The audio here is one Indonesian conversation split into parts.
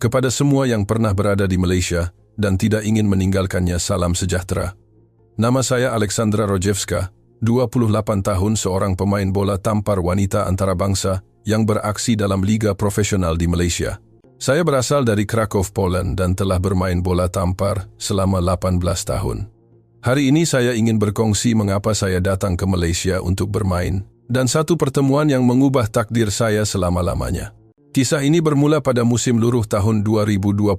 Kepada semua yang pernah berada di Malaysia dan tidak ingin meninggalkannya, salam sejahtera. Nama saya Alexandra Rojewska, 28 tahun, seorang pemain bola tampar wanita antarabangsa yang beraksi dalam liga profesional di Malaysia. Saya berasal dari Krakow, Poland dan telah bermain bola tampar selama 18 tahun. Hari ini saya ingin berkongsi mengapa saya datang ke Malaysia untuk bermain dan satu pertemuan yang mengubah takdir saya selama-lamanya. Kisah ini bermula pada musim luruh tahun 2021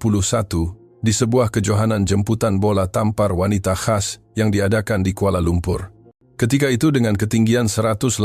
di sebuah kejohanan jemputan bola tampar wanita khas yang diadakan di Kuala Lumpur. Ketika itu dengan ketinggian 188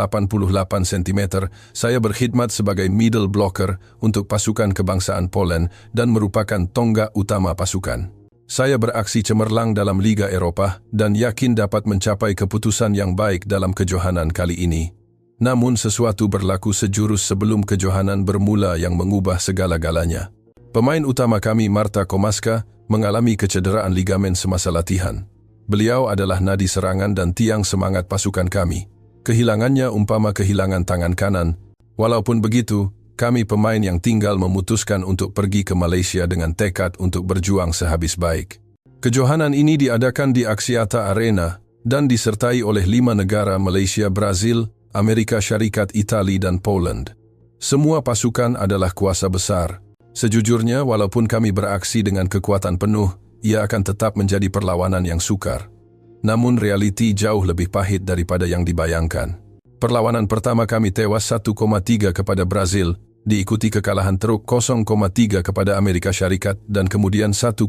cm, saya berkhidmat sebagai middle blocker untuk pasukan kebangsaan Poland dan merupakan tonggak utama pasukan. Saya beraksi cemerlang dalam Liga Eropah dan yakin dapat mencapai keputusan yang baik dalam kejohanan kali ini. Namun sesuatu berlaku sejurus sebelum kejohanan bermula yang mengubah segala-galanya. Pemain utama kami, Marta Komaska, mengalami kecederaan ligamen semasa latihan. Beliau adalah nadi serangan dan tiang semangat pasukan kami. Kehilangannya umpama kehilangan tangan kanan. Walaupun begitu, kami pemain yang tinggal memutuskan untuk pergi ke Malaysia dengan tekad untuk berjuang sehabis baik. Kejohanan ini diadakan di Axiata Arena dan disertai oleh 5 negara, Malaysia, Brazil, Amerika Syarikat, Itali dan Poland. Semua pasukan adalah kuasa besar. Sejujurnya, walaupun kami beraksi dengan kekuatan penuh, ia akan tetap menjadi perlawanan yang sukar. Namun realiti jauh lebih pahit daripada yang dibayangkan. Perlawanan pertama kami tewas 1,3 kepada Brazil, diikuti kekalahan teruk 0,3 kepada Amerika Syarikat dan kemudian 1,3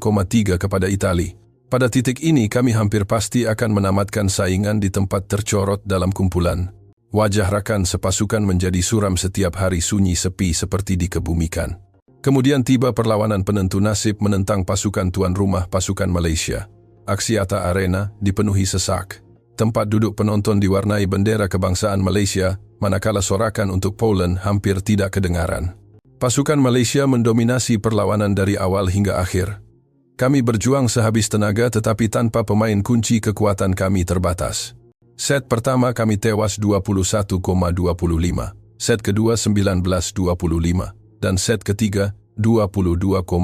kepada Itali. Pada titik ini kami hampir pasti akan menamatkan saingan di tempat tercorot dalam kumpulan. Wajah rakan sepasukan menjadi suram, setiap hari sunyi sepi seperti dikebumikan. Kemudian tiba perlawanan penentu nasib menentang pasukan tuan rumah, pasukan Malaysia. Axiata Arena dipenuhi sesak. Tempat duduk penonton diwarnai bendera kebangsaan Malaysia, manakala sorakan untuk Poland hampir tidak kedengaran. Pasukan Malaysia mendominasi perlawanan dari awal hingga akhir. Kami berjuang sehabis tenaga tetapi tanpa pemain kunci kekuatan kami terbatas. Set pertama kami tewas 21,25, set kedua 19,25, dan set ketiga 22,25.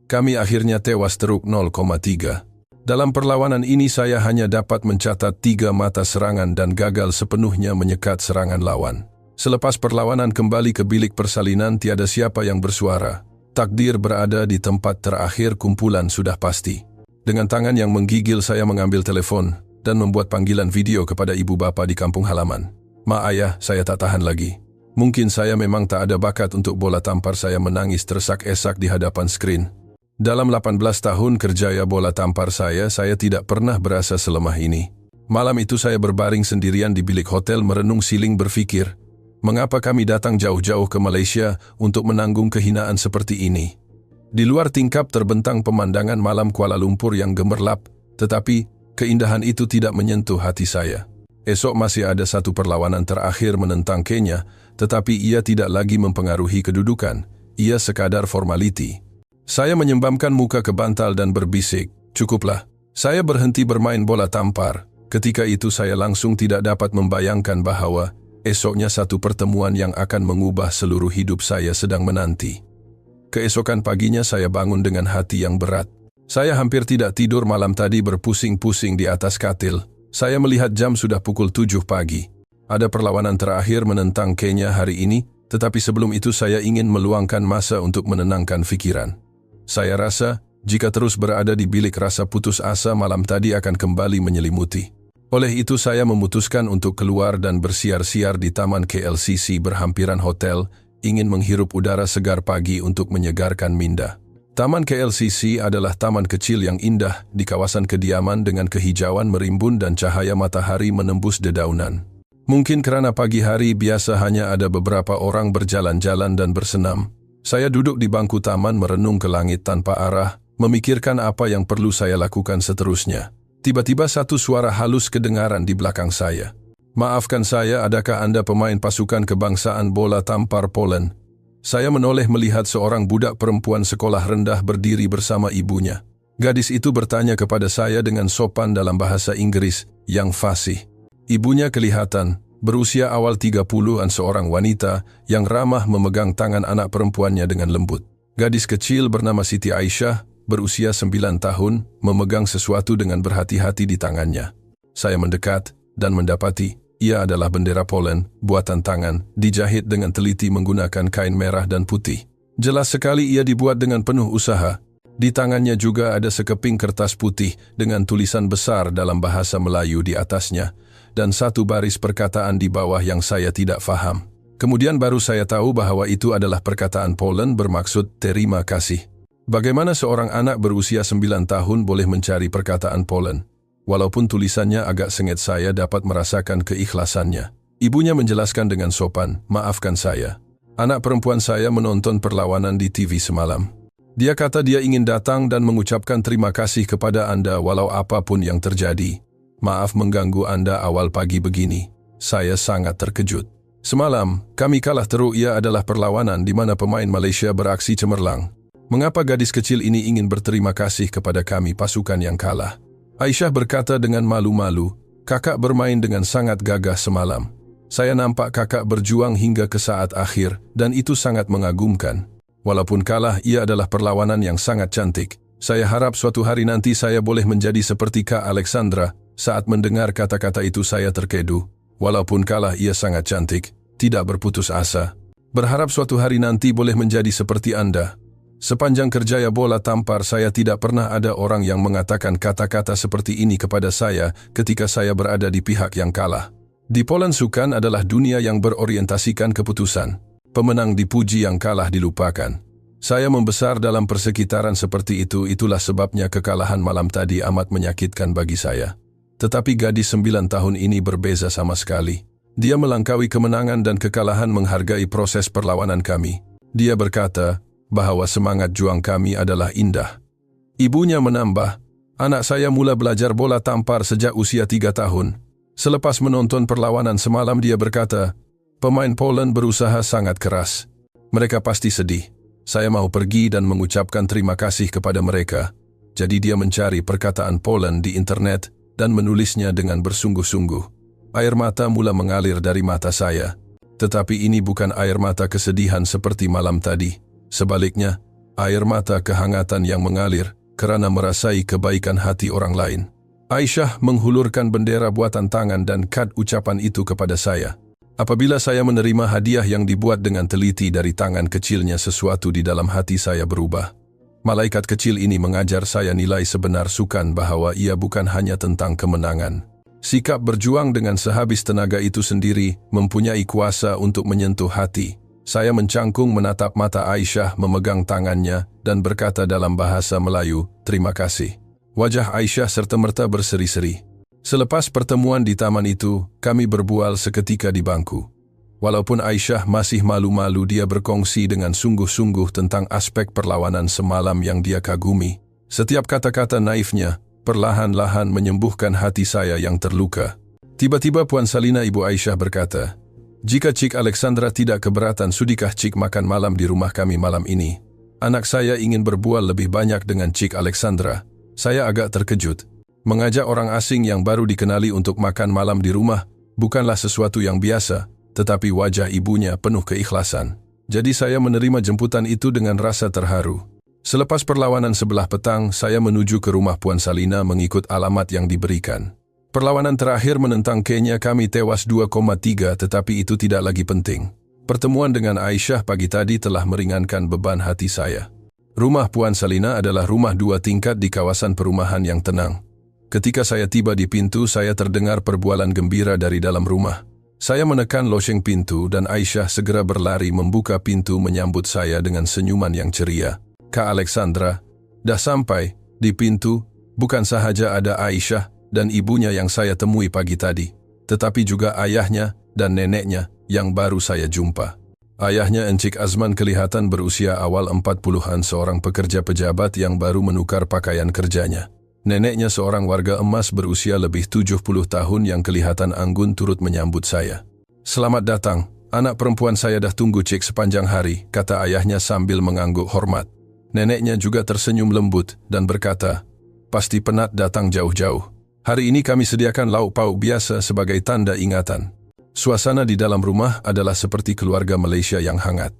Kami akhirnya tewas teruk 0,3. Dalam perlawanan ini saya hanya dapat mencatat 3 mata serangan dan gagal sepenuhnya menyekat serangan lawan. Selepas perlawanan kembali ke bilik persalinan, tiada siapa yang bersuara. Takdir berada di tempat terakhir kumpulan sudah pasti. Dengan tangan yang menggigil saya mengambil telepon dan membuat panggilan video kepada ibu bapa di kampung halaman. "Ma, ayah, saya tak tahan lagi. Mungkin saya memang tak ada bakat untuk bola tampar." Saya menangis tersak-esak di hadapan skrin. Dalam 18 tahun kerjaya bola tampar saya tidak pernah berasa selemah ini. Malam itu saya berbaring sendirian di bilik hotel merenung siling berfikir, mengapa kami datang jauh-jauh ke Malaysia untuk menanggung kehinaan seperti ini? Di luar tingkap terbentang pemandangan malam Kuala Lumpur yang gemerlap, tetapi keindahan itu tidak menyentuh hati saya. Esok masih ada satu perlawanan terakhir menentang Kenya, tetapi ia tidak lagi mempengaruhi kedudukan. Ia sekadar formaliti. Saya menyembamkan muka ke bantal dan berbisik, "Cukuplah." Saya berhenti bermain bola tampar. Ketika itu saya langsung tidak dapat membayangkan bahwa esoknya satu pertemuan yang akan mengubah seluruh hidup saya sedang menanti. Keesokan paginya saya bangun dengan hati yang berat. Saya hampir tidak tidur malam tadi, berpusing-pusing di atas katil. Saya melihat jam sudah pukul 7 pagi. Ada perlawanan terakhir menentang Kenya hari ini, tetapi sebelum itu saya ingin meluangkan masa untuk menenangkan pikiran. Saya rasa, jika terus berada di bilik, rasa putus asa malam tadi akan kembali menyelimuti. Oleh itu saya memutuskan untuk keluar dan bersiar-siar di Taman KLCC berhampiran hotel, ingin menghirup udara segar pagi untuk menyegarkan minda. Taman KLCC adalah taman kecil yang indah di kawasan kediaman dengan kehijauan merimbun dan cahaya matahari menembus dedaunan. Mungkin kerana pagi hari biasa hanya ada beberapa orang berjalan-jalan dan bersenam. Saya duduk di bangku taman merenung ke langit tanpa arah, memikirkan apa yang perlu saya lakukan seterusnya. Tiba-tiba satu suara halus kedengaran di belakang saya. "Maafkan saya, adakah Anda pemain pasukan kebangsaan bola tampar Poland?" Saya menoleh melihat seorang budak perempuan sekolah rendah berdiri bersama ibunya. Gadis itu bertanya kepada saya dengan sopan dalam bahasa Inggris yang fasih. Ibunya kelihatan berusia awal 30-an, seorang wanita yang ramah memegang tangan anak perempuannya dengan lembut. Gadis kecil bernama Siti Aisyah, berusia 9 tahun, memegang sesuatu dengan berhati-hati di tangannya. Saya mendekat dan mendapati ia adalah bendera Poland, buatan tangan, dijahit dengan teliti menggunakan kain merah dan putih. Jelas sekali ia dibuat dengan penuh usaha. Di tangannya juga ada sekeping kertas putih dengan tulisan besar dalam bahasa Melayu di atasnya, dan satu baris perkataan di bawah yang saya tidak faham. Kemudian baru saya tahu bahwa itu adalah perkataan Poland bermaksud terima kasih. Bagaimana seorang anak berusia 9 tahun boleh mencari perkataan Poland? Walaupun tulisannya agak sengit, saya dapat merasakan keikhlasannya. Ibunya menjelaskan dengan sopan, "Maafkan saya. Anak perempuan saya menonton perlawanan di TV semalam. Dia kata dia ingin datang dan mengucapkan terima kasih kepada Anda walau apapun yang terjadi. Maaf mengganggu Anda awal pagi begini. Saya sangat terkejut. Semalam, kami kalah teruk. Ia adalah perlawanan di mana pemain Malaysia beraksi cemerlang. Mengapa gadis kecil ini ingin berterima kasih kepada kami pasukan yang kalah?" Aisyah berkata dengan malu-malu, "Kakak bermain dengan sangat gagah semalam. Saya nampak kakak berjuang hingga ke saat akhir dan itu sangat mengagumkan. Walaupun kalah, ia adalah perlawanan yang sangat cantik. Saya harap suatu hari nanti saya boleh menjadi seperti Kak Alexandra." Saat mendengar kata-kata itu saya terkedu. Walaupun kalah, ia sangat cantik, tidak berputus asa. Berharap suatu hari nanti boleh menjadi seperti Anda. Sepanjang kerjaya bola tampar saya tidak pernah ada orang yang mengatakan kata-kata seperti ini kepada saya ketika saya berada di pihak yang kalah. Di Poland, sukan adalah dunia yang berorientasikan keputusan. Pemenang dipuji, yang kalah dilupakan. Saya membesar dalam persekitaran seperti itu, itulah sebabnya kekalahan malam tadi amat menyakitkan bagi saya. Tetapi gadis 9 tahun ini berbeza sama sekali. Dia melangkaui kemenangan dan kekalahan, menghargai proses perlawanan kami. Dia berkata bahwa semangat juang kami adalah indah. Ibunya menambah, "Anak saya mula belajar bola tampar sejak usia 3 tahun. Selepas menonton perlawanan semalam, dia berkata, pemain Poland berusaha sangat keras. Mereka pasti sedih. Saya mau pergi dan mengucapkan terima kasih kepada mereka." Jadi dia mencari perkataan Poland di internet dan menulisnya dengan bersungguh-sungguh. Air mata mula mengalir dari mata saya. Tetapi ini bukan air mata kesedihan seperti malam tadi. Sebaliknya, air mata kehangatan yang mengalir karena merasai kebaikan hati orang lain. Aisyah menghulurkan bendera buatan tangan dan kad ucapan itu kepada saya. Apabila saya menerima hadiah yang dibuat dengan teliti dari tangan kecilnya, sesuatu di dalam hati saya berubah. Malaikat kecil ini mengajar saya nilai sebenar sukan, bahwa ia bukan hanya tentang kemenangan. Sikap berjuang dengan sehabis tenaga itu sendiri mempunyai kuasa untuk menyentuh hati. Saya mencangkung menatap mata Aisyah, memegang tangannya, dan berkata dalam bahasa Melayu, "Terima kasih." Wajah Aisyah serta-merta berseri-seri. Selepas pertemuan di taman itu, kami berbual seketika di bangku. Walaupun Aisyah masih malu-malu, dia berkongsi dengan sungguh-sungguh tentang aspek perlawanan semalam yang dia kagumi. Setiap kata-kata naifnya perlahan-lahan menyembuhkan hati saya yang terluka. Tiba-tiba Puan Salina, ibu Aisyah, berkata, "Jika Cik Alexandra tidak keberatan, sudikah Cik makan malam di rumah kami malam ini? Anak saya ingin berbual lebih banyak dengan Cik Alexandra." Saya agak terkejut. Mengajak orang asing yang baru dikenali untuk makan malam di rumah bukanlah sesuatu yang biasa, tetapi wajah ibunya penuh keikhlasan. Jadi saya menerima jemputan itu dengan rasa terharu. Selepas perlawanan sebelah petang, saya menuju ke rumah Puan Salina mengikut alamat yang diberikan. Perlawanan terakhir menentang Kenya, kami tewas 2,3, tetapi itu tidak lagi penting. Pertemuan dengan Aisyah pagi tadi telah meringankan beban hati saya. Rumah Puan Salina adalah rumah 2 tingkat di kawasan perumahan yang tenang. Ketika saya tiba di pintu, saya terdengar perbualan gembira dari dalam rumah. Saya menekan loseng pintu dan Aisyah segera berlari membuka pintu menyambut saya dengan senyuman yang ceria. "Kak Alexandra, dah sampai." Di pintu, bukan sahaja ada Aisyah dan ibunya yang saya temui pagi tadi, tetapi juga ayahnya dan neneknya yang baru saya jumpa. Ayahnya, Encik Azman, kelihatan berusia awal 40-an, seorang pekerja pejabat yang baru menukar pakaian kerjanya. Neneknya seorang warga emas berusia lebih 70 tahun yang kelihatan anggun turut menyambut saya. "Selamat datang, anak perempuan saya dah tunggu Cik sepanjang hari," kata ayahnya sambil mengangguk hormat. Neneknya juga tersenyum lembut dan berkata, "Pasti penat datang jauh-jauh. Hari ini kami sediakan lauk pauk biasa sebagai tanda ingatan." Suasana di dalam rumah adalah seperti keluarga Malaysia yang hangat.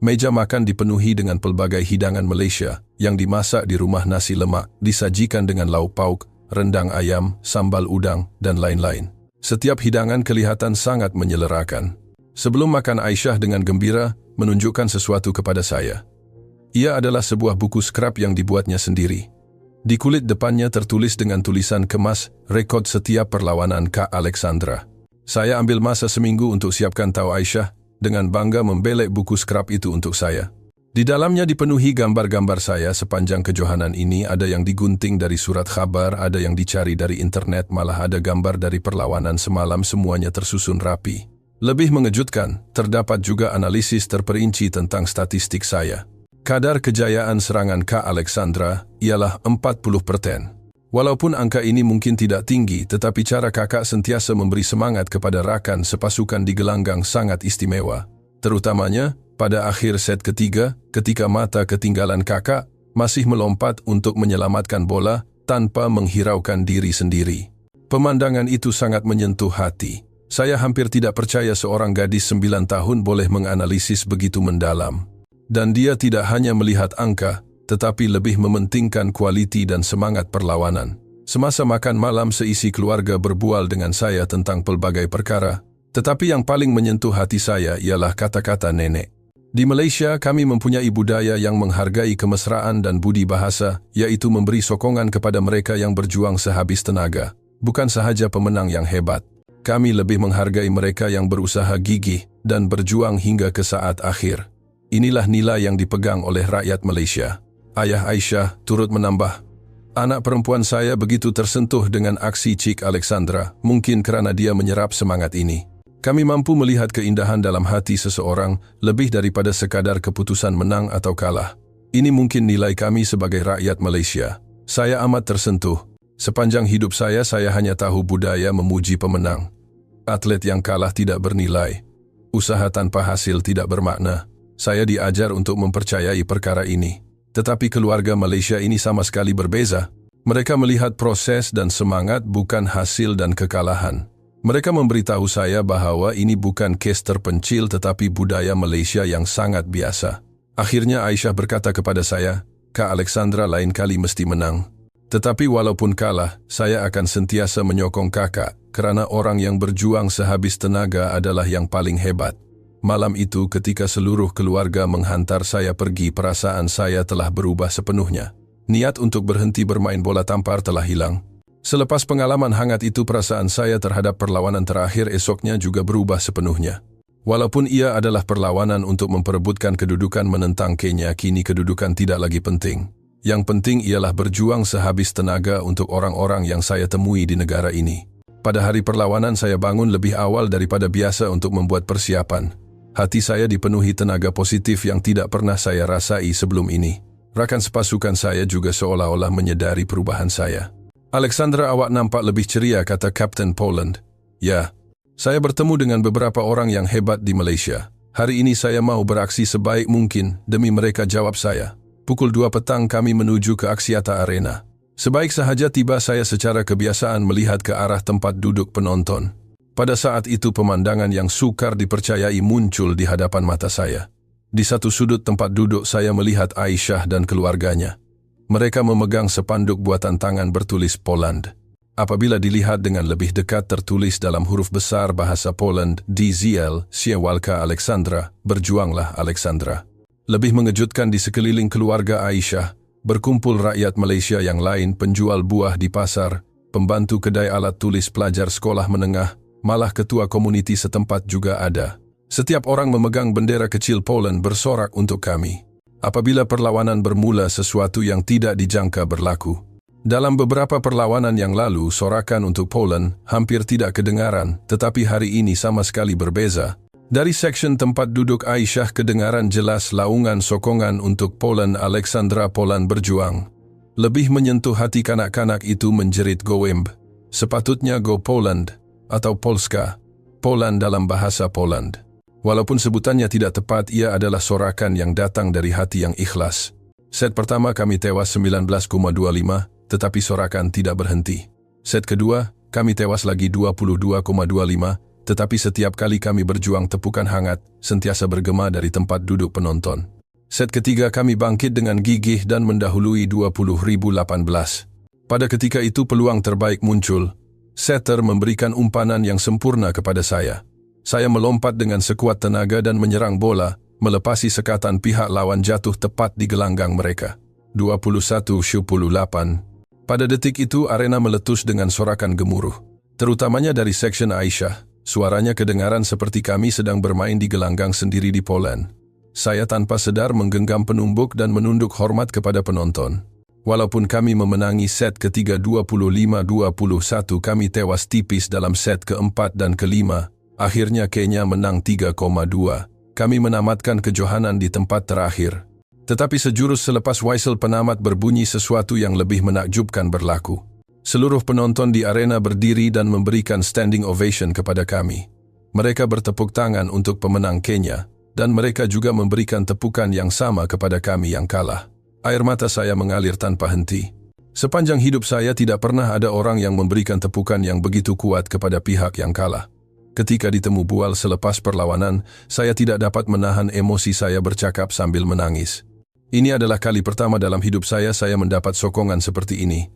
Meja makan dipenuhi dengan pelbagai hidangan Malaysia yang dimasak di rumah. Nasi lemak disajikan dengan lauk pauk, rendang ayam, sambal udang, dan lain-lain. Setiap hidangan kelihatan sangat menyelerakan. Sebelum makan, Aisyah dengan gembira menunjukkan sesuatu kepada saya. Ia adalah sebuah buku skrap yang dibuatnya sendiri. Di kulit depannya tertulis dengan tulisan kemas, rekod setiap perlawanan Kak Alexandra. Saya ambil masa seminggu untuk siapkan tahu Aisyah, dengan bangga membelek buku skrap itu untuk saya. Di dalamnya dipenuhi gambar-gambar saya sepanjang kejohanan ini. Ada yang digunting dari surat khabar, ada yang dicari dari internet, malah ada gambar dari perlawanan semalam. Semuanya tersusun rapi. Lebih mengejutkan, terdapat juga analisis terperinci tentang statistik saya. Kadar kejayaan serangan Kak Alexandra ialah 40%. Walaupun angka ini mungkin tidak tinggi, tetapi cara kakak sentiasa memberi semangat kepada rakan sepasukan di gelanggang sangat istimewa. Terutamanya pada akhir set ketiga, ketika mata ketinggalan kakak masih melompat untuk menyelamatkan bola tanpa menghiraukan diri sendiri. Pemandangan itu sangat menyentuh hati. Saya hampir tidak percaya seorang gadis 9 tahun boleh menganalisis begitu mendalam. Dan dia tidak hanya melihat angka, tetapi lebih mementingkan kualiti dan semangat perlawanan. Semasa makan malam, seisi keluarga berbual dengan saya tentang pelbagai perkara, tetapi yang paling menyentuh hati saya ialah kata-kata nenek. Di Malaysia, kami mempunyai budaya yang menghargai kemesraan dan budi bahasa, yaitu memberi sokongan kepada mereka yang berjuang sehabis tenaga, bukan sahaja pemenang yang hebat. Kami lebih menghargai mereka yang berusaha gigih dan berjuang hingga ke saat akhir. Inilah nilai yang dipegang oleh rakyat Malaysia. Ayah Aisyah turut menambah, anak perempuan saya begitu tersentuh dengan aksi Cik Alexandra, mungkin kerana dia menyerap semangat ini. Kami mampu melihat keindahan dalam hati seseorang lebih daripada sekadar keputusan menang atau kalah. Ini mungkin nilai kami sebagai rakyat Malaysia. Saya amat tersentuh. Sepanjang hidup saya hanya tahu budaya memuji pemenang. Atlet yang kalah tidak bernilai. Usaha tanpa hasil tidak bermakna. Saya diajar untuk mempercayai perkara ini. Tetapi keluarga Malaysia ini sama sekali berbeza. Mereka melihat proses dan semangat, bukan hasil dan kekalahan. Mereka memberitahu saya bahawa ini bukan kes terpencil tetapi budaya Malaysia yang sangat biasa. Akhirnya Aisyah berkata kepada saya, Kak Alexandra lain kali mesti menang. Tetapi walaupun kalah, saya akan sentiasa menyokong kakak, kerana orang yang berjuang sehabis tenaga adalah yang paling hebat. Malam itu ketika seluruh keluarga menghantar saya pergi, perasaan saya telah berubah sepenuhnya. Niat untuk berhenti bermain bola tampar telah hilang. Selepas pengalaman hangat itu, perasaan saya terhadap perlawanan terakhir esoknya juga berubah sepenuhnya. Walaupun ia adalah perlawanan untuk memperebutkan kedudukan menentang Kenya, kini kedudukan tidak lagi penting. Yang penting ialah berjuang sehabis tenaga untuk orang-orang yang saya temui di negara ini. Pada hari perlawanan saya bangun lebih awal daripada biasa untuk membuat persiapan. Hati saya dipenuhi tenaga positif yang tidak pernah saya rasai sebelum ini. Rakan sepasukan saya juga seolah-olah menyedari perubahan saya. Alexandra, awak nampak lebih ceria, kata Kapten Poland. Ya, saya bertemu dengan beberapa orang yang hebat di Malaysia. Hari ini saya mau beraksi sebaik mungkin demi mereka, jawab saya. Pukul 2 petang kami menuju ke Axiata Arena. Sebaik sahaja tiba, saya secara kebiasaan melihat ke arah tempat duduk penonton. Pada saat itu pemandangan yang sukar dipercayai muncul di hadapan mata saya. Di satu sudut tempat duduk saya melihat Aisyah dan keluarganya. Mereka memegang sepanduk buatan tangan bertulis Poland. Apabila dilihat dengan lebih dekat, tertulis dalam huruf besar bahasa Poland, DZL, Siewalka Alexandra, berjuanglah Alexandra. Lebih mengejutkan, di sekeliling keluarga Aisyah, berkumpul rakyat Malaysia yang lain, penjual buah di pasar, pembantu kedai alat tulis, pelajar sekolah menengah, malah ketua komuniti setempat juga ada. Setiap orang memegang bendera kecil Poland bersorak untuk kami. Apabila perlawanan bermula, sesuatu yang tidak dijangka berlaku. Dalam beberapa perlawanan yang lalu, sorakan untuk Poland hampir tidak kedengaran, tetapi hari ini sama sekali berbeza. Dari seksyen tempat duduk Aisyah kedengaran jelas laungan sokongan untuk Poland. Alexandra, Poland berjuang. Lebih menyentuh hati kanak-kanak itu menjerit Gołębie. Sepatutnya Go Poland atau Polska, Poland dalam bahasa Poland. Walaupun sebutannya tidak tepat, ia adalah sorakan yang datang dari hati yang ikhlas. Set pertama kami tewas 19,25, tetapi sorakan tidak berhenti. Set kedua, kami tewas lagi 22,25, tetapi setiap kali kami berjuang tepukan hangat sentiasa bergema dari tempat duduk penonton. Set ketiga kami bangkit dengan gigih dan mendahului 20.018. Pada ketika itu peluang terbaik muncul. Setter memberikan umpan yang sempurna kepada saya. Saya melompat dengan sekuat tenaga dan menyerang bola, melepasi sekatan pihak lawan jatuh tepat di gelanggang mereka. 21-18. Pada detik itu arena meletus dengan sorakan gemuruh. Terutamanya dari section Aisyah. Suaranya kedengaran seperti kami sedang bermain di gelanggang sendiri di Poland. Saya tanpa sedar menggenggam penumbuk dan menunduk hormat kepada penonton. Walaupun kami memenangi set ketiga 25-21, kami tewas tipis dalam set keempat dan kelima. Akhirnya Kenya menang 3,2. Kami menamatkan kejohanan di tempat terakhir. Tetapi sejurus selepas whistle penamat berbunyi sesuatu yang lebih menakjubkan berlaku. Seluruh penonton di arena berdiri dan memberikan standing ovation kepada kami. Mereka bertepuk tangan untuk pemenang Kenya, dan mereka juga memberikan tepukan yang sama kepada kami yang kalah. Air mata saya mengalir tanpa henti. Sepanjang hidup saya tidak pernah ada orang yang memberikan tepukan yang begitu kuat kepada pihak yang kalah. Ketika ditemu bual selepas perlawanan, saya tidak dapat menahan emosi saya bercakap sambil menangis. Ini adalah kali pertama dalam hidup saya mendapat sokongan seperti ini.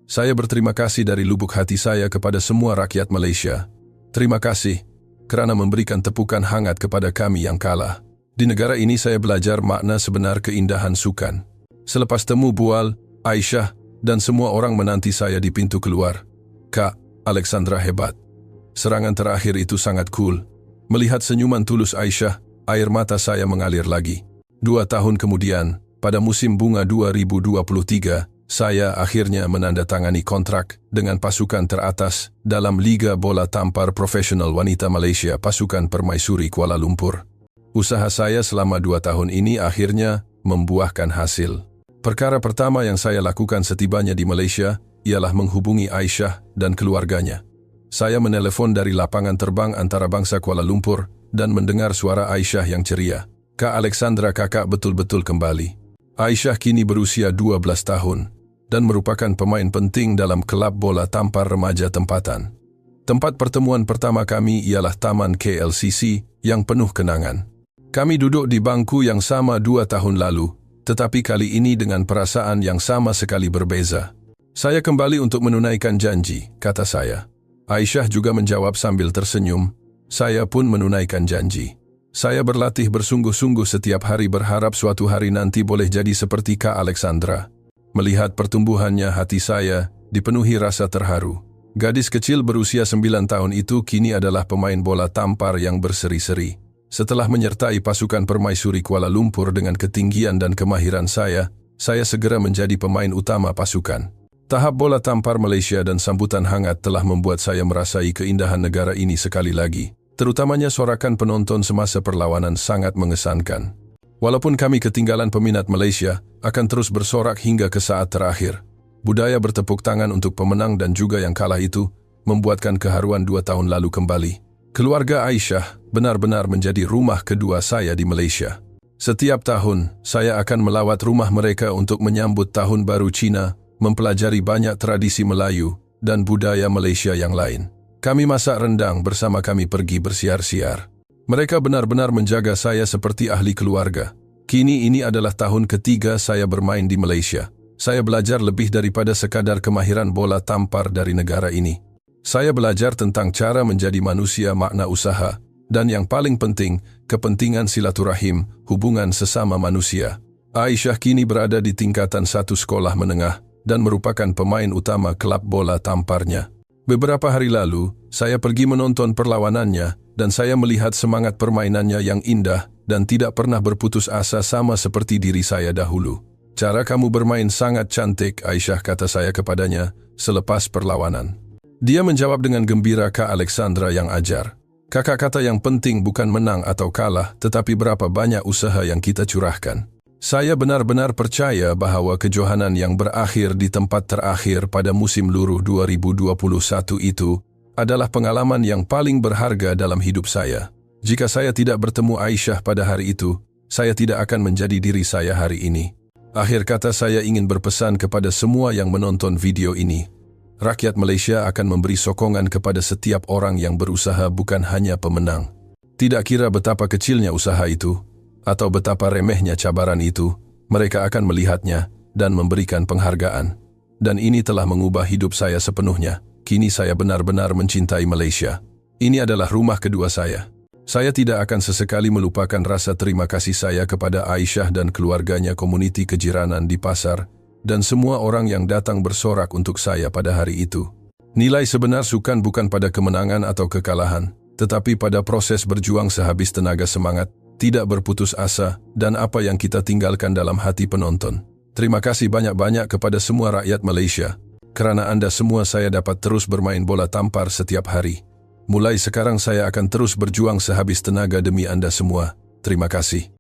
Saya berterima kasih dari lubuk hati saya kepada semua rakyat Malaysia. Terima kasih kerana memberikan tepukan hangat kepada kami yang kalah. Di negara ini saya belajar makna sebenar keindahan sukan. Selepas temu bual, Aisyah dan semua orang menanti saya di pintu keluar. Kak, Alexandra hebat. Serangan terakhir itu sangat cool. Melihat senyuman tulus Aisyah, air mata saya mengalir lagi. 2 tahun kemudian, pada musim bunga 2023, saya akhirnya menandatangani kontrak dengan pasukan teratas dalam Liga Bola Tampar Profesional Wanita Malaysia Pasukan Permaisuri Kuala Lumpur. Usaha saya selama 2 tahun ini akhirnya membuahkan hasil. Perkara pertama yang saya lakukan setibanya di Malaysia ialah menghubungi Aisyah dan keluarganya. Saya menelepon dari lapangan terbang antarabangsa Kuala Lumpur dan mendengar suara Aisyah yang ceria. Kak Alexandra, kakak betul-betul kembali. Aisyah kini berusia 12 tahun dan merupakan pemain penting dalam kelab bola tampar remaja tempatan. Tempat pertemuan pertama kami ialah Taman KLCC yang penuh kenangan. Kami duduk di bangku yang sama 2 tahun lalu, tetapi kali ini dengan perasaan yang sama sekali berbeza. Saya kembali untuk menunaikan janji, kata saya. Aisyah juga menjawab sambil tersenyum. Saya pun menunaikan janji. Saya berlatih bersungguh-sungguh setiap hari berharap suatu hari nanti boleh jadi seperti Kak Alexandra. Melihat pertumbuhannya, hati saya dipenuhi rasa terharu. Gadis kecil berusia 9 tahun itu kini adalah pemain bola tampar yang berseri-seri. Setelah menyertai pasukan permaisuri Kuala Lumpur dengan ketinggian dan kemahiran saya segera menjadi pemain utama pasukan. Tahap bola tampar Malaysia dan sambutan hangat telah membuat saya merasai keindahan negara ini sekali lagi. Terutamanya sorakan penonton semasa perlawanan sangat mengesankan. Walaupun kami ketinggalan peminat Malaysia, akan terus bersorak hingga ke saat terakhir. Budaya bertepuk tangan untuk pemenang dan juga yang kalah itu membuatkan keharuan 2 tahun lalu kembali. Keluarga Aisyah benar-benar menjadi rumah kedua saya di Malaysia. Setiap tahun, saya akan melawat rumah mereka untuk menyambut Tahun Baru Cina, mempelajari banyak tradisi Melayu dan budaya Malaysia yang lain. Kami masak rendang bersama kami pergi bersiar-siar. Mereka benar-benar menjaga saya seperti ahli keluarga. Kini ini adalah tahun ketiga saya bermain di Malaysia. Saya belajar lebih daripada sekadar kemahiran bola tampar dari negara ini. Saya belajar tentang cara menjadi manusia, makna usaha, dan yang paling penting, kepentingan silaturahim, hubungan sesama manusia. Aisyah kini berada di tingkatan 1 sekolah menengah dan merupakan pemain utama kelab bola tamparnya. Beberapa hari lalu, saya pergi menonton perlawanannya dan saya melihat semangat permainannya yang indah dan tidak pernah berputus asa sama seperti diri saya dahulu. Cara kamu bermain sangat cantik, Aisyah, kata saya kepadanya selepas perlawanan. Dia menjawab dengan gembira, Kak Alexandra yang ajar. Kakak kata yang penting bukan menang atau kalah, tetapi berapa banyak usaha yang kita curahkan. Saya benar-benar percaya bahawa kejohanan yang berakhir di tempat terakhir pada musim luruh 2021 itu adalah pengalaman yang paling berharga dalam hidup saya. Jika saya tidak bertemu Aisyah pada hari itu, saya tidak akan menjadi diri saya hari ini. Akhir kata, saya ingin berpesan kepada semua yang menonton video ini. Rakyat Malaysia akan memberi sokongan kepada setiap orang yang berusaha, bukan hanya pemenang. Tidak kira betapa kecilnya usaha itu, atau betapa remehnya cabaran itu, mereka akan melihatnya dan memberikan penghargaan. Dan ini telah mengubah hidup saya sepenuhnya. Kini saya benar-benar mencintai Malaysia. Ini adalah rumah kedua saya. Saya tidak akan sesekali melupakan rasa terima kasih saya kepada Aisyah dan keluarganya, komuniti kejiranan di pasar, dan semua orang yang datang bersorak untuk saya pada hari itu. Nilai sebenar sukan bukan pada kemenangan atau kekalahan, tetapi pada proses berjuang sehabis tenaga, semangat, tidak berputus asa, dan apa yang kita tinggalkan dalam hati penonton. Terima kasih banyak-banyak kepada semua rakyat Malaysia. Kerana anda semua saya dapat terus bermain bola tampar setiap hari. Mulai sekarang saya akan terus berjuang sehabis tenaga demi anda semua. Terima kasih.